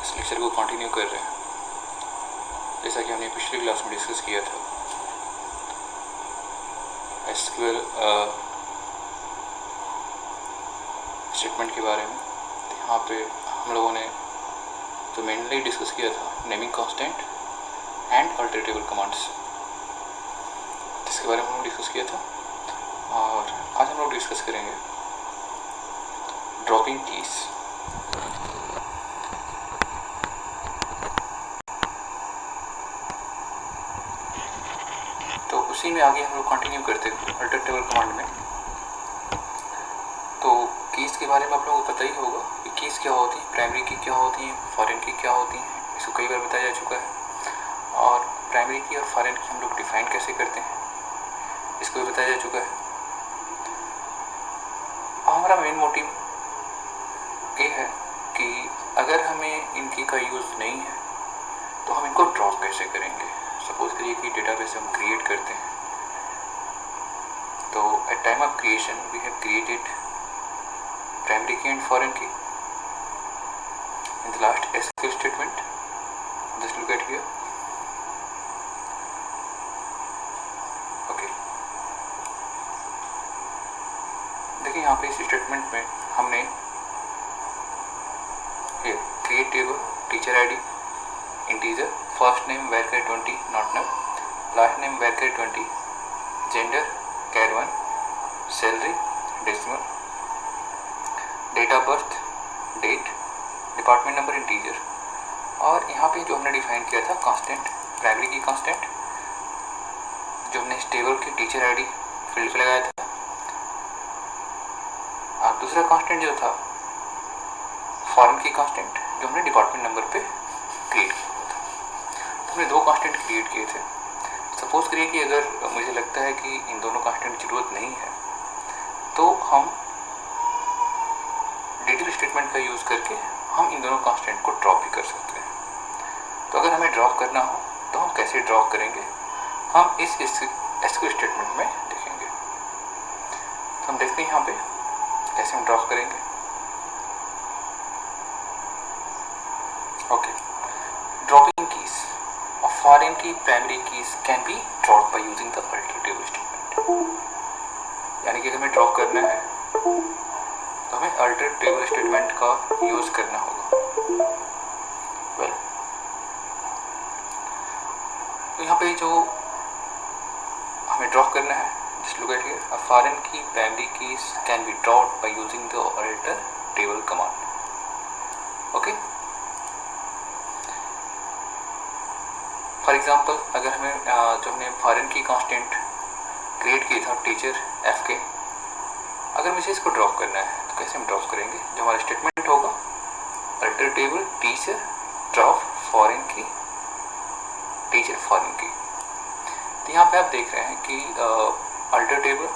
इस लेक्चर को कंटिन्यू कर रहे हैं। जैसा कि हमने पिछली क्लास में डिस्कस किया था एसक्यूएल स्टेटमेंट के बारे में, तो यहाँ पे हम लोगों ने तो मेनली डिस्कस किया था naming constant and alternative commands, जिसके बारे में हम डिस्कस किया था। और आज हम लोग डिस्कस करेंगे ड्रॉपिंग कीज। तो उसी में आगे हम लोग कंटिन्यू करते हैं अल्टरनेटिव कमांड में। तो कीज के बारे में आप लोगों को पता ही होगा कि कीज क्या होती है, प्राइमरी की क्या होती है, फॉरेन की क्या होती है, इसको कई बार बताया जा चुका है। और प्राइमरी की और फॉरेन की हम लोग डिफाइन कैसे करते हैं, इसको भी बताया जा चुका है। हमारा मेन मोटिव ये है कि अगर हमें इनकी का यूज़ नहीं है तो हम इनको ड्रॉप कैसे करेंगे। सपोज करिए कि डेटाबेस हम क्रिएट करते हैं, तो at time of creation we have created primary key and foreign key in the last SQL statement. Just look at here. Okay. देखिए यहाँ पे इस स्टेटमेंट में हमने create table teacher ID integer, first name varchar 20 not null, last name varchar 20, gender char 1, salary decimal, date of birth date, department number integer. और यहाँ पे जो हमने डिफाइन किया था कांस्टेंट, प्राइमरी की कांस्टेंट जो हमने इस टेबल की टीचर आईडी फील्ड पे लगाया था, और दूसरा कांस्टेंट जो था फॉरेन की कांस्टेंट जो हमने डिपार्टमेंट नंबर पे क्रिएट किया था। तो हमने दो कांस्टेंट क्रिएट किए थे। सपोज करिए कि अगर मुझे लगता है कि इन दोनों कांस्टेंट की ज़रूरत नहीं है तो हम डिटेल स्टेटमेंट का यूज़ करके हम इन दोनों कांस्टेंट को ड्रॉप भी कर सकते हैं। तो अगर हमें ड्रॉप करना हो तो हम कैसे ड्रॉप करेंगे, हम इस SQL स्टेटमेंट में देखेंगे। तो हम देखते हैं यहाँ पे कैसे हम ड्रॉप करेंगे। Okay, dropping keys of foreign key primary keys can be drop by using the alternative statement. यानी कि हमें ड्रॉप करना है तो हमें अल्टरनेटिव स्टेटमेंट का यूज़ करना होगा। वेल, तो यहाँ पे जो हमें ड्रॉप करना है, just look at here, a foreign key primary keys can be dropped by using the alternative command. Okay, for example अगर हमें जो हमने फॉरेन की कांस्टेंट क्रिएट की था टीचर एफ के, अगर मुझे इसको ड्रॉप करना है तो कैसे हम ड्रॉप करेंगे। जो हमारा स्टेटमेंट होगा alter table teacher drop foreign की टीचर फॉरेन की। तो यहाँ पे आप देख रहे हैं कि अल्टर टेबल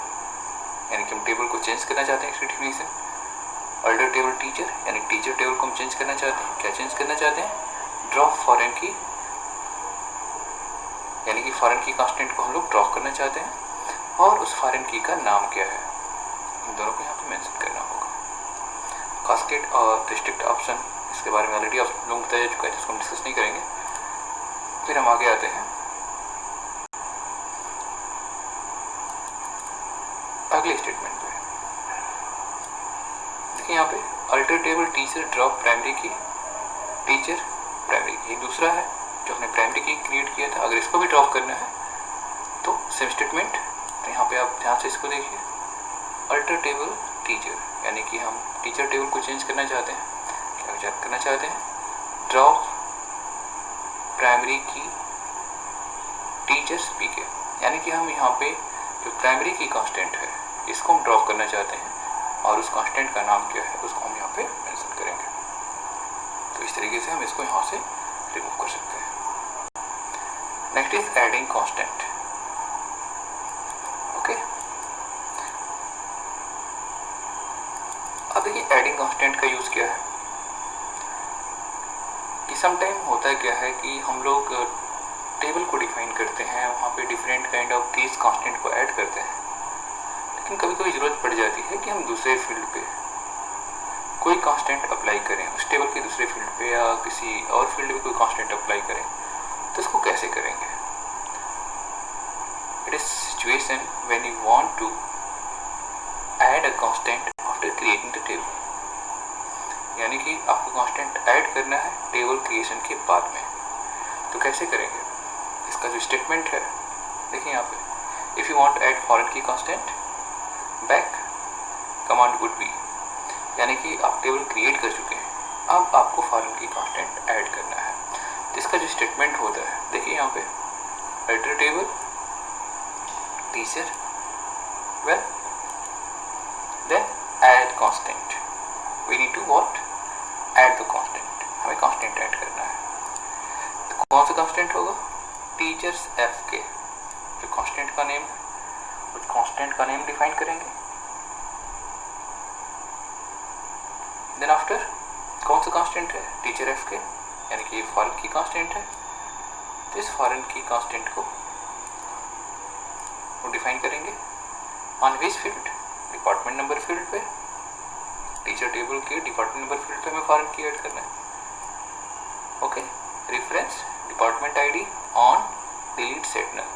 यानी कि हम टेबल को चेंज करना चाहते हैं इसकी डिफिनीशन, अल्टर टेबल टीचर यानी टीचर टेबल को हम चेंज करना चाहते हैं। क्या चेंज करना चाहते हैं, ड्रॉप फॉरेन की यानी कि फॉरेन की कांस्टेंट को हम लोग ड्रॉप करना चाहते हैं और उस फॉरेन की का नाम क्या है, इन दोनों को यहाँ पे मेंशन करना होगा। कास्केड और रिस्ट्रिक्ट ऑप्शन, इसके बारे में ऑलरेडी आप लोग बताया चुका है, जिसको हम डिस्कस नहीं करेंगे। फिर हम आगे आते हैं अगले स्टेटमेंट पे। देखिए यहाँ पे alter table teacher drop primary की टीचर प्राइमरी की, दूसरा है जो हमने प्राइमरी की क्रिएट किया था। अगर इसको भी ड्रॉप करना है तो सेम स्टेटमेंट। तो यहाँ पे आप ध्यान से इसको देखिए, अल्टर टेबल टीचर यानी कि हम टीचर टेबल को चेंज करना चाहते हैं। क्या करना चाहते हैं, ड्रॉप प्राइमरी की टीचर्स पी के, यानी कि हम यहाँ पे जो प्राइमरी की कांस्टेंट है इसको हम ड्रॉप करना चाहते हैं और उस कांस्टेंट का नाम क्या है उसको हम यहाँ पे मेंशन करेंगे। तो इस तरीके से हम इसको यहाँ से रिमूव कर सकते हैं। Next is adding constant. Okay, अब देखिए एडिंग कांस्टेंट का यूज़ क्या है कि सम टाइम होता है क्या है कि हम लोग टेबल को डिफाइन करते हैं, वहाँ पे different kind of keys constant को ऐड करते हैं, लेकिन कभी कभी ज़रूरत पड़ जाती है कि हम दूसरे फील्ड पे कोई कांस्टेंट अप्लाई करें उस टेबल के दूसरे फील्ड पे या किसी और फील्ड में कोई कांस्टेंट अप्लाई करें तो इसको कैसे करेंगे? It is situation when you want to add a constant after creating the table. यानी कि आपको कांस्टेंट ऐड करना है टेबल क्रिएशन के बाद में, तो कैसे करेंगे? इसका जो स्टेटमेंट है देखिए यहाँ पे, if you want to add foreign key constant back command would be, यानी कि आप टेबल क्रिएट कर चुके हैं, अब आपको फॉरेन की कांस्टेंट ऐड करना है। तो इसका जो स्टेटमेंट होता है देखिए यहाँ पे, alter table teacher well then add constant, we need to what, add the constant, हमें कांस्टेंट ऐड करना है। तो कौन सा कांस्टेंट होगा? टीचर्स एफ के, जो कांस्टेंट का नेम है उस कांस्टेंट का नेम डिफाइन करेंगे। देन आफ्टर कौन सा कांस्टेंट है? टीचर एफ के, यानी कि ये फॉरेन की कांस्टेंट है, तो इस फॉरेन की कांस्टेंट को डिफाइन करेंगे on which field, department number field पे, टीचर टेबल के डिपार्टमेंट नंबर फील्ड पे हमें फॉरेन की ऐड करना है। Okay, reference department ID on delete set null,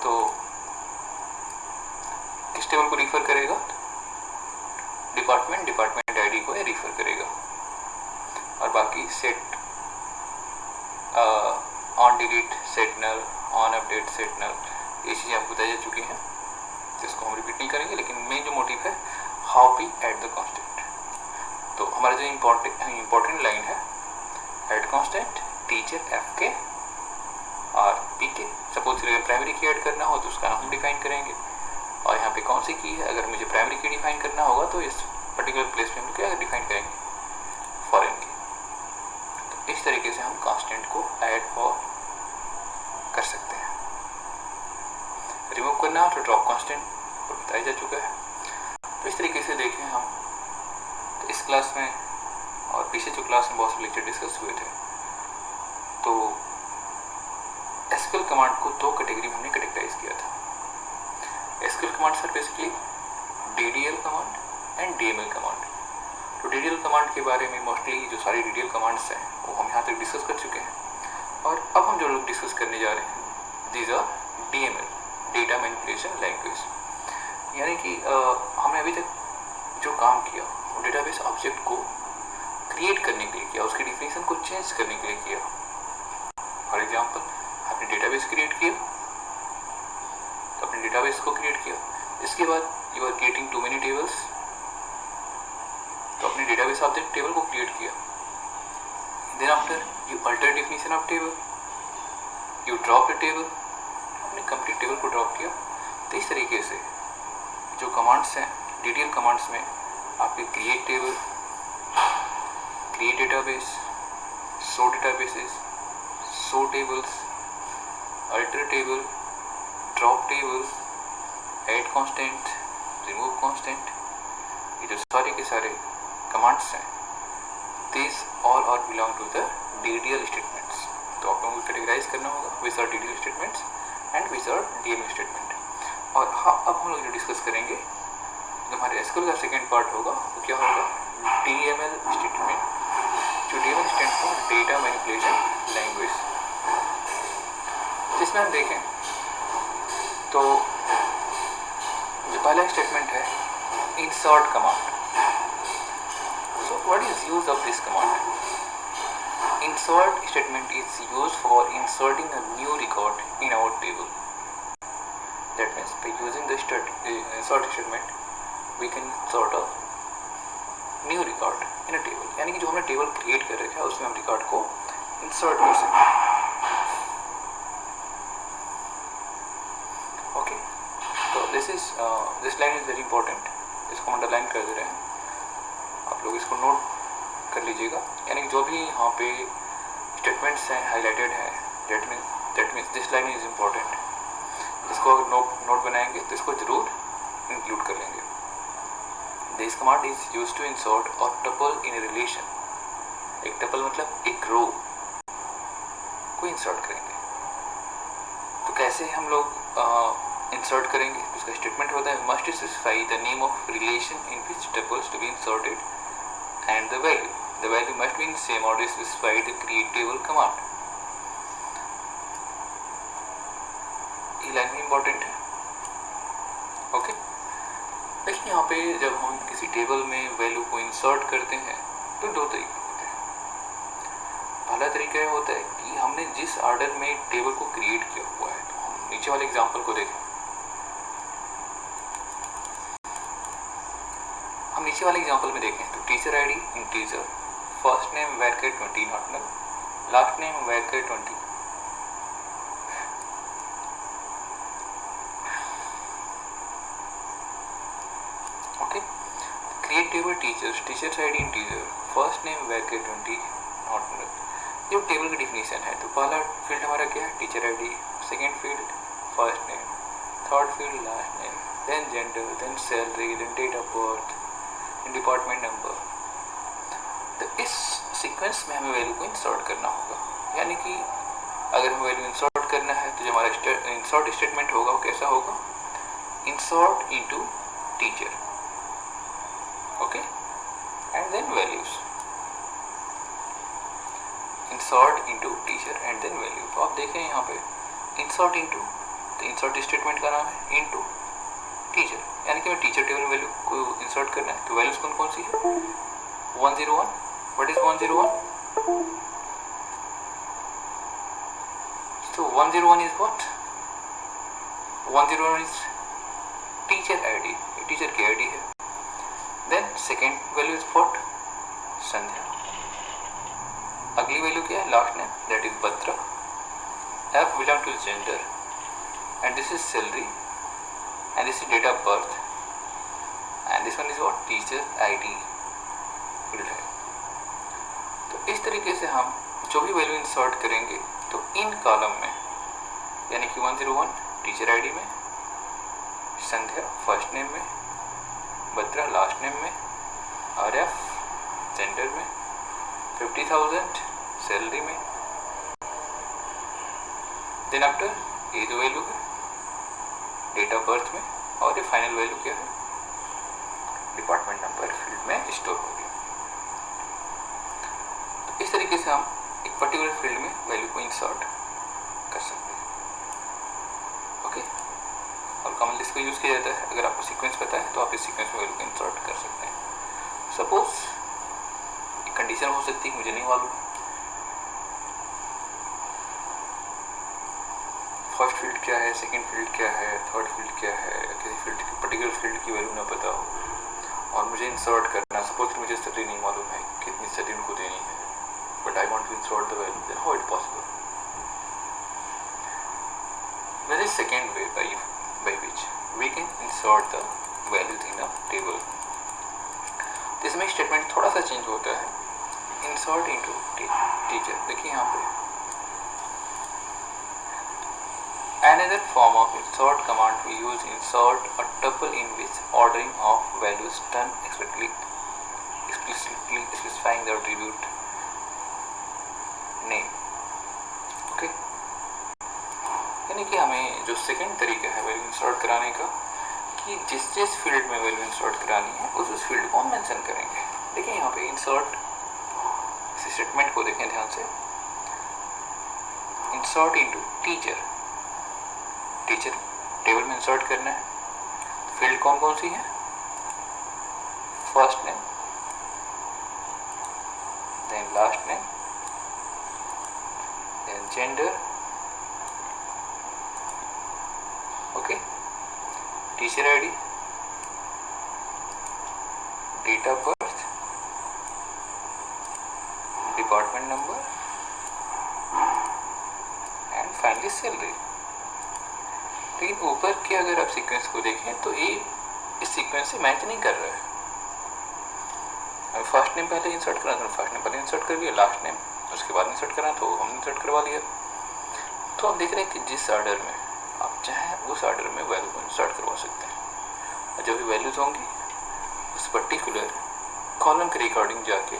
तो किस टेबल को रिफर करेगा? डिपार्टमेंट आईडी को रिफर करेगा, और बाकी set on delete set null, on update set null, ये चीज़ें आपको बताई जा चुकी हैं, जिसको हम रिपीट नहीं करेंगे। लेकिन मेन जो मोटिव है, how we add the constant, तो हमारा जो इम्पोर्टेंट लाइन है, add constant teacher F K और पी के। सपोज प्राइमरी की ऐड करना हो तो उसका नाम हम डिफाइन करेंगे, और यहाँ पे कौन सी की है, अगर मुझे प्राइमरी की डिफाइन करना होगा तो इस पर्टिकुलर प्लेस पे हम क्या डिफाइन करेंगे, फॉरेन की। तो इस तरीके से हम कांस्टेंट को ऐड और कर सकते हैं। रिमूव करना हो तो ड्रॉप कांस्टेंट तो बताया जा चुका है। तो इस तरीके से देखें हम, तो इस क्लास में और पीछे जो क्लास में बहुत से लेक्चर डिस्कस हुए थे, तो एसक्यूएल कमांड को दो कैटेगरी में हमने कैटेगराइज किया था। SQL command sir basically DDL command and DML command. तो डीडीएल कमांड के बारे में मोस्टली जो सारी डीडीएल कमांड्स हैं वो हम यहाँ तक डिस्कस कर चुके हैं, और अब हम जो लोग डिस्कस करने जा रहे हैं, these are DML, data manipulation language. यानी कि हमने अभी तक जो काम किया वो डेटाबेस ऑब्जेक्ट को क्रिएट करने के लिए किया, उसकी डिफिनेशन को चेंज करने के लिए किया। फॉर एग्जांपल, आपने डेटाबेस क्रिएट किया, तो अपने डेटाबेस को क्रिएट किया, इसके बाद you are creating too many tables, तो अपने डेटाबेस ऑब्जेक्ट टेबल को क्रिएट किया। Then after you alter definition of table, you drop the table, अपने कंप्लीट टेबल को ड्रॉप किया। तो इस तरीके से जो कमांड्स हैं डीडीएल कमांड्स में, आपके create table, create database, show databases, show tables, alter table, drop table, add constant, remove constant, ये जो सारे के सारे कमांड्स हैं, this all are belong to the DDL statements. तो आप लोगों को कैटेगराइज करना होगा which are DDL statements and which are DML statement. और हाँ, अब हम लोग जो डिस्कस करेंगे, जो हमारे एसक्यूएल का सेकेंड पार्ट होगा वो क्या होगा, डीएमएल स्टेटमेंट, जो DML stand for data manipulation language. जिसमें हम देखें तो जो पहला स्टेटमेंट है, insert command. So what is use of this command? Insert statement is used for inserting a new record in our table. That means by using the insert statement, we can insert a new record in a table. यानी कि जो हमने table create कर रखा है उसमें हम record को इंसर्ट कर सकते हैं। ओके, तो this line is very important, इसको अंडरलाइन कर दे रहे हैं, आप लोग इसको नोट कर लीजिएगा। यानी कि जो भी यहाँ पे स्टेटमेंट्स हैं हाईलाइटेड हैं, that means this line is important. इसको अगर नोट बनाएंगे तो इसको जरूर इंक्लूड कर लेंगे। This command is used to insert और टपल इन रिलेशन। एक टपल मतलब एक रो को इंसर्ट करेंगे। तो कैसे हम लोग इंसर्ट करेंगे? उसका स्टेटमेंट होता है, must specify the name of relation in which tuples to be inserted and the value. The value must be in same order specified the create table command. ये लाइन भी इंपॉर्टेंट है. Okay, देखिए यहाँ पे जब हम किसी टेबल में वैल्यू को इंसर्ट करते हैं तो दो तरीके होते हैं. पहला तरीका यह होता है कि हमने जिस ऑर्डर में टेबल को क्रिएट किया हुआ है, तो हम नीचे वाले एग्जांपल को देखें. हम नीचे वाले एग्जांपल में देखें तो teacher ID integer, first name varchar 20 not null, last name varchar 20. Okay, create table teachers, teachers ID integer, first name varchar 20 not null. ये टेबल की डिफिनीशन है. तो पहला फील्ड हमारा क्या है? Teacher ID. Second field first name, third field last name, then gender, then salary, then date of birth, department number. तो इस सीक्वेंस में हमें वैल्यू को इंसर्ट करना होगा. यानी कि अगर हमें वैल्यू इंसर्ट करना है तो जो हमारा इंसर्ट स्टेटमेंट होगा वो कैसा होगा? Insert into teacher. Okay, and then values. Insert into teacher and then value. तो आप देखें यहाँ पे इंसर्ट इनटू, तो इंसर्ट स्टेटमेंट का नाम है इनटू टीचर. यानी कि मैं टीचर टेबल वैल्यू को इंसर्ट करना है. तो वैल्यूज कौन कौन सी है? 101. What is 101? So 101 is what? 101 is teacher ID. Teacher की आईडी है. Then second value is what? संध्या. अगली वैल्यू क्या है? Last name, that is Batra. F belong to gender and this is salary and this is date of birth and this one is what? teacher ID field है. तो इस तरीके से हम जो भी वैल्यू इंसर्ट करेंगे तो इन कॉलम में, यानी कि 101 टीचर आईडी में, संध्या फर्स्ट नेम में, बत्रा लास्ट नेम में, RF जेंडर में, 50,000 सैलरी में. देन आफ्टर ये जो वैल्यू है डेट ऑफ बर्थ में, और ये फाइनल वैल्यू क्या है? डिपार्टमेंट नंबर फील्ड में स्टोर होगी. तो इस तरीके से हम एक पर्टिकुलर फील्ड में वैल्यू को इंसर्ट कर सकते हैं. ओके, और कॉमन लिस्ट को यूज़ किया जाता है. अगर आपको सीक्वेंस पता है तो आप इस सीक्वेंस में वैल्यू को इंसर्ट कर सकते हैं. सपोज एक कंडीशन हो सकती है, मुझे नहीं मालूम फर्स्ट फील्ड क्या है, सेकंड फील्ड क्या है, थर्ड फील्ड क्या है, किसी फील्ड की पर्टिकुलर फील्ड की वैल्यू ना पता हो और मुझे इंसर्ट करना. सपोज मुझे सैलरी नहीं मालूम है कितनी सैलरी उनको देनी है, but I want to insert the value. Then how it possible? There is second way by which we can insert the values in a table. इसमें स्टेटमेंट थोड़ा सा चेंज होता है. Insert into teacher. देखिए यहाँ पे another form of insert command we use insert a tuple in which ordering of values done explicitly specifying the attribute name. Okay, यानी कि हमें जो सेकंड तरीका है वैल्यू इंसर्ट कराने का, कि जिस फील्ड में वैल्यू इंसर्ट करानी है उस फील्ड को हम मेंशन करेंगे. देखिए यहाँ पे इंसर्ट स्टेटमेंट को देखें ध्यान से. Insert into teacher. Teacher table में इंसर्ट करना है. फील्ड कौन कौन सी है? First name, then last name, then gender. Okay, teacher ID, date of birth, department number and finally salary. लेकिन ऊपर के अगर आप सीक्वेंस को देखें तो ये इस सीक्वेंस से मैच नहीं कर रहा है. हमें फर्स्ट नेम पहले इंसर्ट करना था, फर्स्ट नेम पहले इंसर्ट कर लिया, लास्ट नेम उसके बाद इंसर्ट करना तो हमने इंसर्ट करवा लिया. तो आप देख रहे हैं कि जिस ऑर्डर में आप चाहें उस ऑर्डर में वैल्यू को इंसर्ट करवा सकते हैं. और जो भी वैल्यूज होंगी उस पर्टिकुलर कॉलम के रिकॉर्डिंग जाके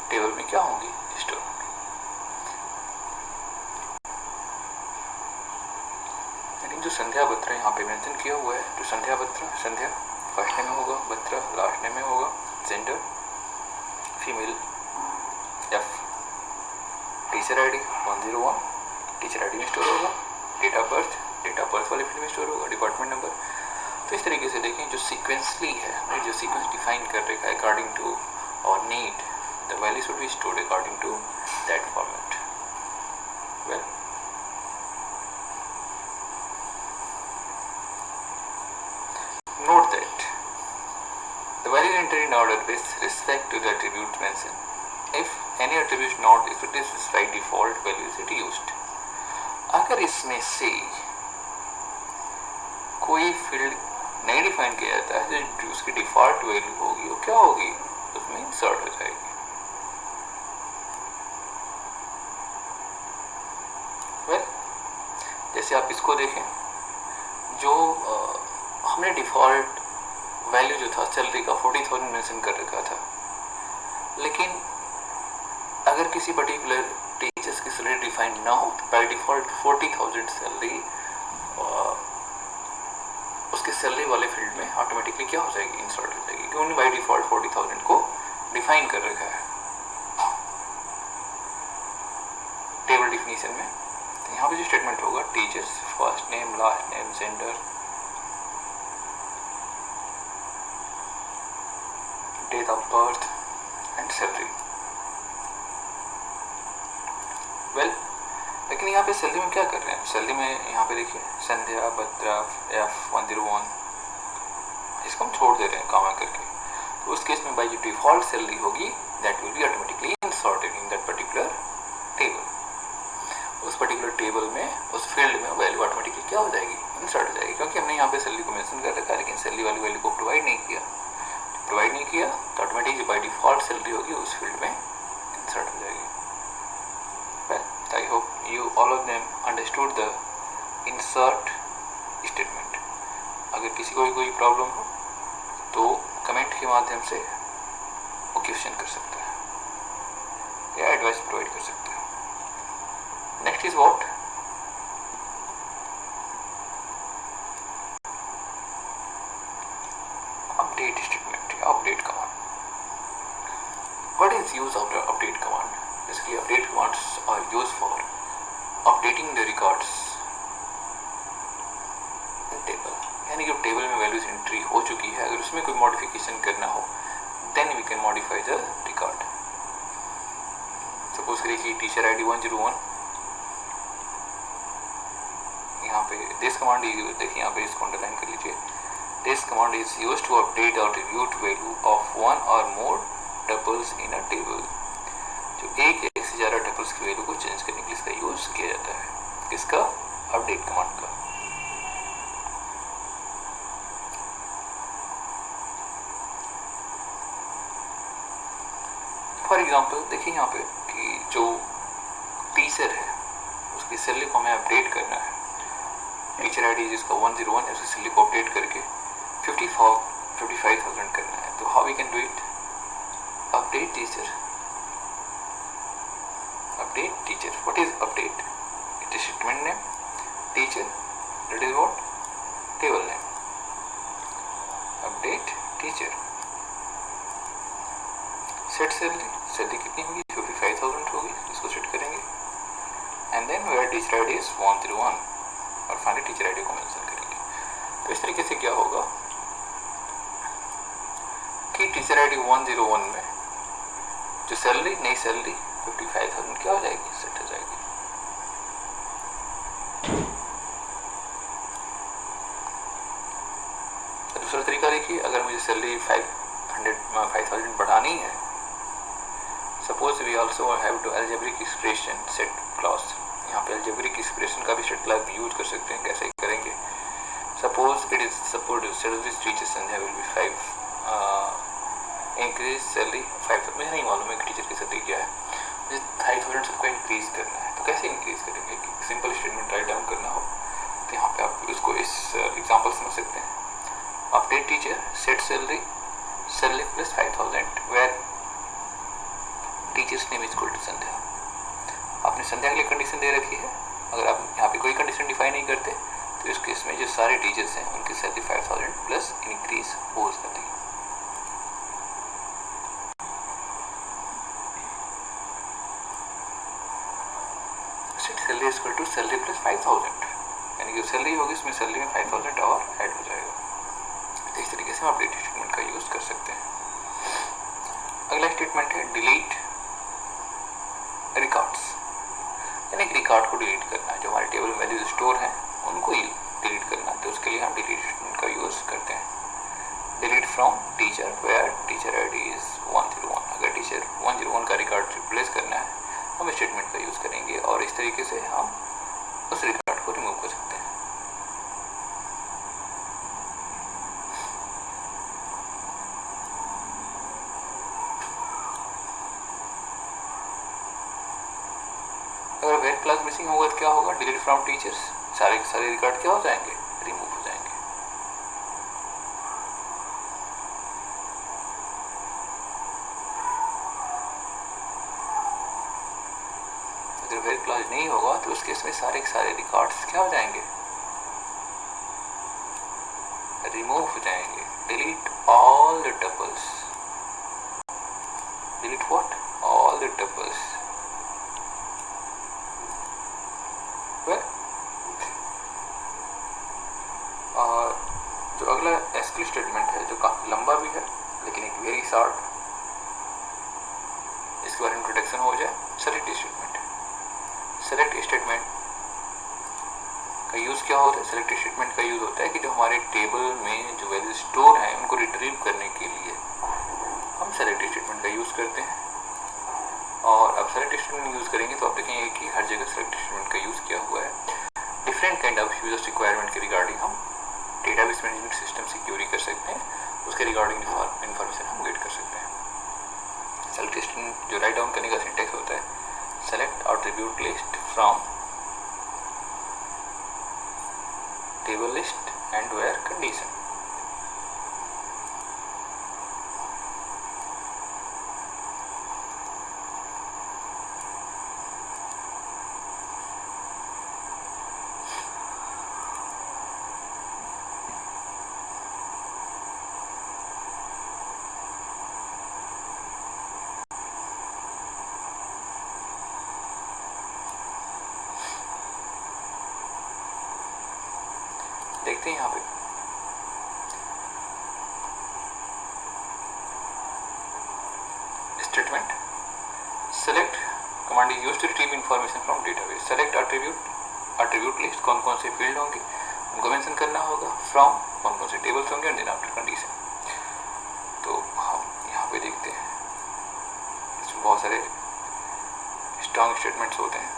टेबल में क्या होंगी? स्टोर होंगी. लेकिन जो संध्या बत्रा यहाँ पे मेंशन किया हुआ है, तो संध्या बत्रा, संध्या फर्स्ट नेम में होगा, बत्रा लास्ट नेम में होगा, gender female F, teacher ID 101 teacher ID में स्टोर होगा, डेट ऑफ बर्थ वाले फील्ड में स्टोर होगा, डिपार्टमेंट नंबर। तो इस तरीके से देखें जो सीक्वेंसली है, जो सीक्वेंस डिफाइन कर रखा है according to our need, the value should be stored according to that format. Well, note that the value entered in order with respect to the attribute mentioned. If any attribute not is to specify default value is it used. अगर इसमें से कोई field नहीं define किया जाता है जो उसकी डिफॉल्ट वैल्यू होगी वो क्या होगी, उसमें इंसर्ट हो जाएगी। वेल, जैसे आप इसको देखें, जो हमने डिफॉल्ट वैल्यू जो था सैलरी का 40,000 मेंशन कर रखा था, लेकिन अगर किसी पर्टिकुलर टीचर्स की सैलरी डिफाइन ना हो तो बाय डिफॉल्ट 40,000 सैलरी उसके सैलरी वाले फील्ड में ऑटोमेटिकली क्या हो जाएगी, इंसर्ट हो जाएगी, क्योंकि बाय डिफॉल्ट 40,000 को डिफाइन कर रखा है टेबल डिफिनीशन में। तो यहाँ पे जो स्टेटमेंट होगा, teachers first name, last name, gender, date of birth and salary. Well, लेकिन यहाँ पे सैलरी में क्या कर रहे हैं, सैलरी में यहाँ पे देखिए संध्या, भद्रा, F101, इसको हम छोड़ दे रहे हैं कामा करके। तो उस केस में बाई जो डिफॉल्ट सैलरी होगी that will be automatically inserted in that particular table. उस पर्टिकुलर टेबल में, उस फील्ड में वैल्यू ऑटोमेटिकली क्या हो जाएगी, इंसर्ट हो जाएगी, क्योंकि हमने यहाँ पे सैलरी को मेंशन कर रखा है लेकिन सैलरी वाली वैल्यू को प्रोवाइड नहीं किया तो ऑटोमेटिकली बाई डिफॉल्ट सैलरी होगी उस फील्ड में इंसर्ट हो जाएगी। Well, I hope you all of them understood the insert statement. अगर किसी को भी कोई प्रॉब्लम हो तो कमेंट के माध्यम से वो क्वेश्चन कर सकता है या एडवाइस प्रोवाइड कर सकता है। Next is what, update statement या update command. What is use of the update command? Basically update commands are used for updating the records in table, यानी कि टेबल में वैल्यूज एंट्री हो चुकी है, अगर उसमें कोई मॉडिफिकेशन करना हो then we can modify the record. Suppose करिए कि टीचर आईडी 101, यहाँ पे दिस कमांड देखिए, यहाँ पे इसको अंडरलाइन कर लीजिए। This command is used to update or attribute value of one or more tuples in a table. जो एक से ज़्यादा टपल्स की वैल्यू को चेंज करने के लिए इसका यूज किया जाता है, किसका, अपडेट कमांड का। फॉर एग्जांपल देखिए यहाँ पे कि जो टीचर है उसकी सैलरी को हमें अपडेट करना है, टीचर आईडी जिसका 101 है उसकी सैलरी को अपडेट करके 55,000 करना है। तो how we can do it, update teacher, update teacher. What is update? It is statement name, teacher, that is what, table name. Update teacher. Set salary, salary कितनी होगी, 55,000 होगी, इसको सेट करेंगे। And then where teacher ID is 101 और finally teacher ID को mention करेंगे। तो इस तरीके से क्या होगा कि टीचर आईडी 101 में जो सैलरी, नई सैलरी 55,000 क्या हो जाएगी, सेट हो जाएगी। दूसरा तरीका देखिए, अगर मुझे सैलरी 5,000 बढ़ानी है, suppose we also have to algebraic expression set clause. यहाँ पे अलजेब्रिक एक्सप्रेशन का भी सेट क्लॉज यूज कर सकते हैं। कैसे करेंगे, suppose it is suppose salary teachers and will be 5 increase salary 5,000। मुझे नहीं मालूम है कि टीचर की सैलरी क्या है, मुझे 5,000 सबका इंक्रीज करना है। तो कैसे इंक्रीज करेंगे, सिंपल स्टेटमेंट राइट डाउन करना हो तो यहाँ पे आप उसको इस एग्जांपल समझ सकते हैं। Update teacher set salary plus 5,000 where teachers name is equal to Sandhya. आपने संध्या के लिए कंडीशन दे रखी है, अगर आप यहाँ पे कोई कंडीशन डिफाइन नहीं करते तो इस केस में जो सारे टीचर्स हैं उनकी सैलरी 5,000 प्लस इंक्रीज हो जाती है। Salary is equal to salary plus 5000, यानी कि सैलरी होगी इसमें सैलरी में 5000 और ऐड हो जाएगा। तो इस तरीके से हम अपडेट स्टेटमेंट का यूज़ कर सकते हैं। अगला स्टेटमेंट है डिलीट रिकॉर्ड्स, यानी कि रिकॉर्ड को डिलीट करना, जो हमारे टेबल में वैल्यूज स्टोर हैं उनको ही डिलीट करना। तो उसके लिए हम डिलीट स्टेटमेंट का यूज़ करते हैं। Delete from teacher where teacher ID is 101, अगर टीचर 101 का रिकॉर्ड रिप्लेस करना है हम स्टेटमेंट का यूज़ करेंगे और इस तरीके से हम उस रिकॉर्ड को रिमूव कर सकते हैं। अगर वेयर क्लास मिसिंग होगा तो क्या होगा, डिलीट फ्रॉम टीचर्स, सारे के सारे रिकॉर्ड क्या हो जाएंगे, रिमूव हो जाएंगे। अगर वेयर क्लास नहीं होगा तो उस केस में सारे के सारे रिकॉर्ड्स क्या हो जाएंगे, रिमूव हो जाएंगे। Delete all the tuples, delete what, all the tuples. और जो अगला एसक्यू स्टेटमेंट है जो काफ़ी लंबा भी है लेकिन एक वेरी शॉर्ट, इसके बारे में इंट्रोडक्शन हो जाए। सेलेक्ट स्टेटमेंट, सेलेक्ट स्टेटमेंट का यूज़ क्या होता है, सेलेक्ट स्टेटमेंट का यूज़ होता है कि जो हमारे टेबल में जो वैल्यू स्टोर हैं उनको रिट्रीव करने के लिए हम सेलेक्ट स्टेटमेंट का यूज़ करते हैं। और अब सेलेक्ट स्टेटमेंट यूज़ करेंगे तो आप देखेंगे कि हर जगह सेलेक्ट स्टेटमेंट का यूज़ किया हुआ है। Different kind of users requirement के रिगार्डिंग हम डेटाबेस मैनेजमेंट सिस्टम से क्यूरी कर सकते हैं, उसके रिगार्डिंग इन्फॉर्मेशन हम गेट कर सकते हैं। सेलेक्ट स्टेटमेंट जो राइट डाउन करने का सिंटेक्स होता है, select attribute list from table list and where condition. देखते हैं यहाँ पे statement select command is used to retrieve information from database. Select attribute list, कौन कौन से फील्ड होंगे उनको मेंशन करना होगा, फ्रॉम कौन कौन से टेबल्स होंगे, एंड देन आफ्टर कंडीशन। तो हम यहाँ पे देखते हैं इसमें बहुत सारे स्ट्रॉन्ग स्टेटमेंट्स होते हैं।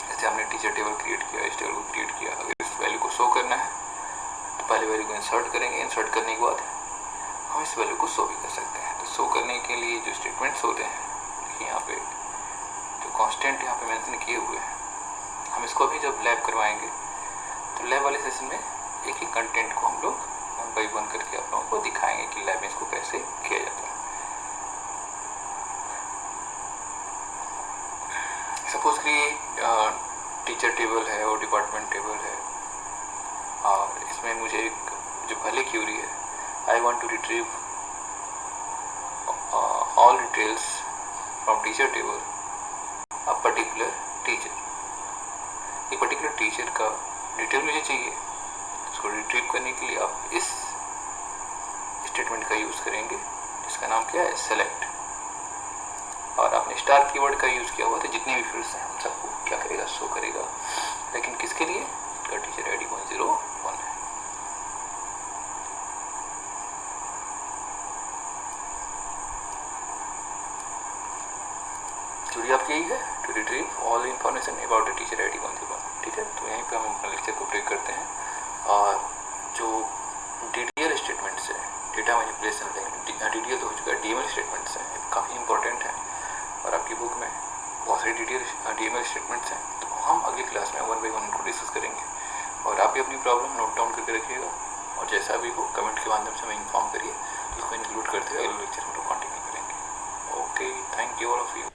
जैसे हमने टीचर टेबल क्रिएट किया, इस टेबल को क्रिएट किया, अगर इस वैल्यू को शो करना है तो पहले वैल्यू को इंसर्ट करेंगे, इंसर्ट करने के बाद हम इस वैल्यू को शो भी कर सकते हैं। तो शो करने के लिए जो स्टेटमेंट्स होते हैं, देखिए यहाँ पे जो कांस्टेंट यहाँ पे मेंशन किए हुए हैं, हम इसको भी जब लैब करवाएंगे तो लैब वाले सेशन में एक ही कंटेंट को हम लोग 1 by 1 करके आप लोगों को दिखाएंगे कि लैब में इसको कैसे किया जाता है। सपोज कि टीचर टेबल है और डिपार्टमेंट टेबल है और इसमें मुझे एक जो पहले क्यूरी है, I want to retrieve all details from teacher table a particular teacher. एक पर्टिकुलर टीचर का डिटेल मुझे चाहिए, उसको रिट्रीव करने के लिए आप इस स्टेटमेंट का यूज़ करेंगे जिसका नाम क्या है, सेलेक्ट। और आपने स्टार कीवर्ड का यूज़ किया हुआ तो जितने भी फील्ड्स हैं उन सबको क्या करेगा, शो करेगा। लेकिन किसके लिए, इसका टीचर आईडी 101 है। थ्योरी आपकी यही है, to retrieve all information about the teacher ID 101। ठीक है, तो यहीं पे हम अपना लेक्चर को ब्रेक करते हैं। और जो डीडीएल स्टेटमेंट्स है, डेटा मैनिपुलेशन, डीडीएल तो हो चुका है, डीएमएल स्टेटमेंट्स हैं, काफ़ी इंपॉर्टेंट है और आपकी बुक में बहुत सारी डीएमएल स्टेटमेंट्स हैं। तो हम अगली क्लास में 1 by 1 उनको डिस्कस करेंगे और आप भी अपनी प्रॉब्लम नोट डाउन करके रखिएगा और जैसा भी हो कमेंट के माध्यम से हमें इन्फॉर्म करिए, तो उसको इंक्लूड करते हुए अगले लेक्चर में कंटिन्यू करेंगे। Okay, thank you all of you.